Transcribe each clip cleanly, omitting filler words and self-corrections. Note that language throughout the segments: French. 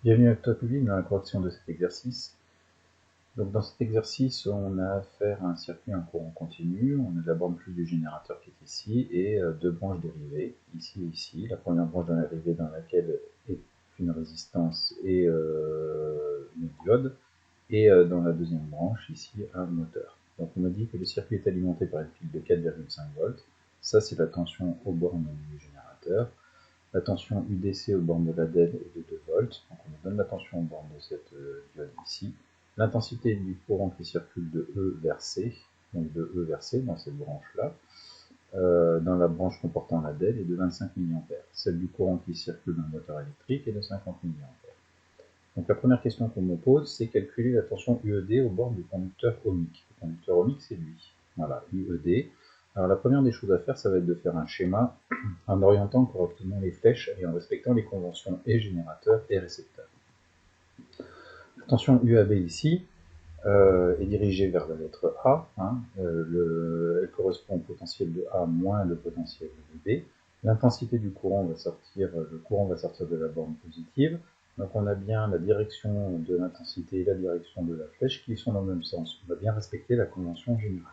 Bienvenue à toi Kevin dans la correction de cet exercice. Donc dans cet exercice, on a affaire à un circuit en courant continu. On a de la borne plus du générateur qui est ici et deux branches dérivées, ici et ici. La première branche de la dérivée dans laquelle est une résistance et une diode, et dans la deuxième branche, ici, un moteur. Donc on m'a dit que le circuit est alimenté par une pile de 4,5 volts. Ça, c'est la tension aux bornes du générateur. La tension UDC aux bornes de la DEL est de 2 volts, donc on nous donne la tension aux bornes de cette diode ici. L'intensité du courant qui circule de E vers C, donc de E vers C dans cette branche-là, dans la branche comportant la DEL est de 25 mA. Celle du courant qui circule dans le moteur électrique est de 50 mA. Donc la première question qu'on me pose, c'est calculer la tension UED aux bornes du conducteur ohmique. Le conducteur ohmique, c'est lui. Voilà, UED. Alors la première des choses à faire, ça va être de faire un schéma en orientant correctement les flèches et en respectant les conventions et générateur et récepteur. La tension UAB ici est dirigée vers la lettre A. Elle correspond au potentiel de A moins le potentiel de B. L'intensité du courant va sortir, le courant va sortir de la borne positive. Donc on a bien la direction de l'intensité et la direction de la flèche qui sont dans le même sens. On va bien respecter la convention générateur.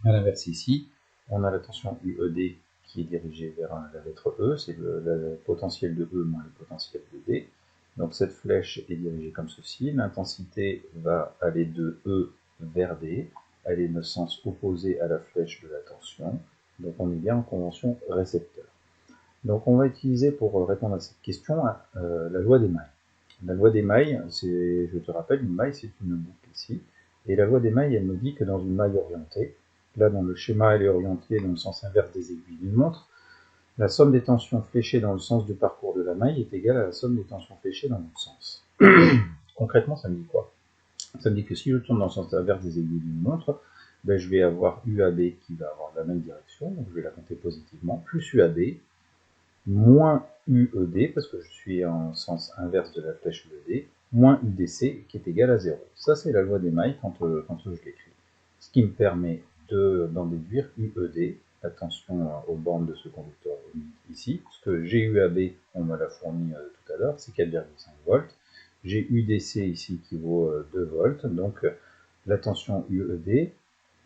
À l'inverse ici, on a la tension UED qui est dirigée vers la lettre E, c'est le potentiel de E moins le potentiel de D. Donc cette flèche est dirigée comme ceci, l'intensité va aller de E vers D, aller dans le sens opposé à la flèche de la tension, donc on est bien en convention récepteur. Donc on va utiliser pour répondre à cette question la loi des mailles. La loi des mailles, je te rappelle, une maille c'est une boucle ici, et la loi des mailles elle nous dit que dans une maille orientée, là dans le schéma elle est orientée dans le sens inverse des aiguilles d'une montre, la somme des tensions fléchées dans le sens du parcours de la maille est égale à la somme des tensions fléchées dans l'autre sens. Concrètement, ça me dit quoi? Ça me dit que si je tourne dans le sens inverse des aiguilles d'une montre, ben, je vais avoir UAB qui va avoir la même direction, donc je vais la compter positivement, plus UAB, moins UED, parce que je suis en sens inverse de la flèche ED, moins UDC, qui est égal à 0. Ça, c'est la loi des mailles quand je l'écris. Ce qui me permet d'en déduire UED, la tension aux bornes de ce conducteur ici, parce que GUAB, on me l'a fourni tout à l'heure, c'est 4,5 volts. J'ai UDC ici qui vaut 2 volts, donc la tension UED,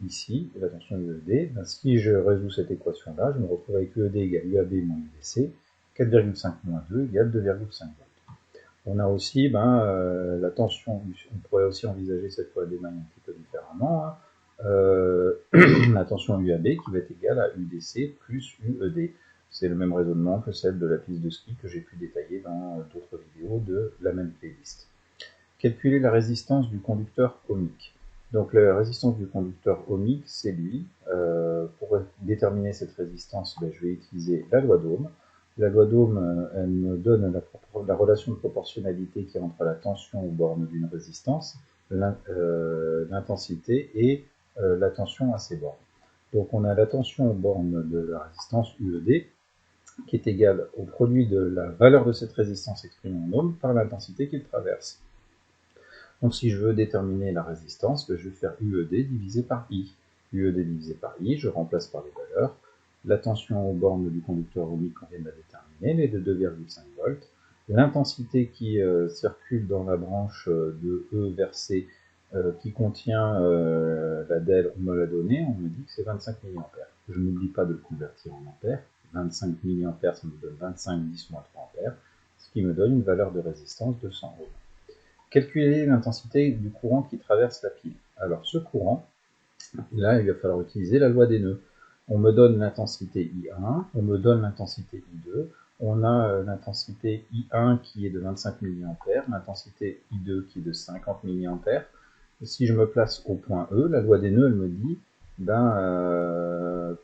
ici, la tension UED, ben, si je résous cette équation-là, je me retrouve avec UED égale UAB moins UDC, 4,5 moins 2 égale 2,5 volts. On a aussi la tension, on pourrait aussi envisager cette fois des mailles un petit peu différemment, la tension UAB qui va être égale à UDC plus UED. C'est le même raisonnement que celle de la piste de ski que j'ai pu détailler dans d'autres vidéos de la même playlist. Calculer la résistance du conducteur ohmique. Donc la résistance du conducteur ohmique, c'est lui. Pour déterminer cette résistance, je vais utiliser la loi d'Ohm. La loi d'Ohm, elle me donne la relation de proportionnalité qui est entre la tension aux bornes d'une résistance, l'intensité et la tension à ces bornes. Donc on a la tension aux bornes de la résistance UED qui est égale au produit de la valeur de cette résistance exprimée en ohms par l'intensité qu'il traverse. Donc si je veux déterminer la résistance, je vais faire UED divisé par I. UED divisé par I, je remplace par les valeurs. La tension aux bornes du conducteur ohmique qu'on vient de la déterminer, elle est de 2,5 volts. L'intensité qui circule dans la branche de E vers C qui contient la DEL, on me l'a donné, on me dit que c'est 25 mA. Je n'oublie pas de le convertir en ampères. 25 mA, ça me donne 25 10 moins 3 ampères, ce qui me donne une valeur de résistance de 100 ohms. Calculer l'intensité du courant qui traverse la pile. Alors ce courant, là il va falloir utiliser la loi des nœuds. On me donne l'intensité I1, on me donne l'intensité I2, on a l'intensité I1 qui est de 25 mA, l'intensité I2 qui est de 50 mA. Si je me place au point E, la loi des nœuds elle me dit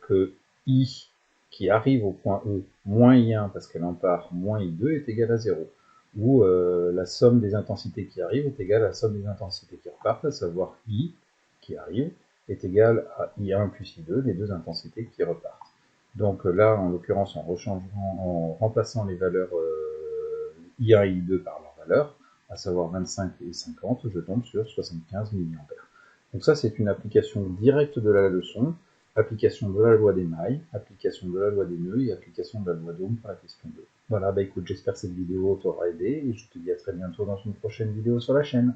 que I qui arrive au point E moins I1 parce qu'elle en part moins I2 est égal à 0. Où la somme des intensités qui arrivent est égale à la somme des intensités qui repartent, à savoir I qui arrive est égal à I1 plus I2, les deux intensités qui repartent. Donc là, en l'occurrence, en remplaçant les valeurs I1 et I2 par leurs valeurs, à savoir 25 et 50, je tombe sur 75 mA. Donc ça, c'est une application directe de la leçon. application de la loi des mailles, application de la loi des nœuds et application de la loi d'Ohm pour la question 2. Voilà, bah écoute, j'espère que cette vidéo t'aura aidé et je te dis à très bientôt dans une prochaine vidéo sur la chaîne.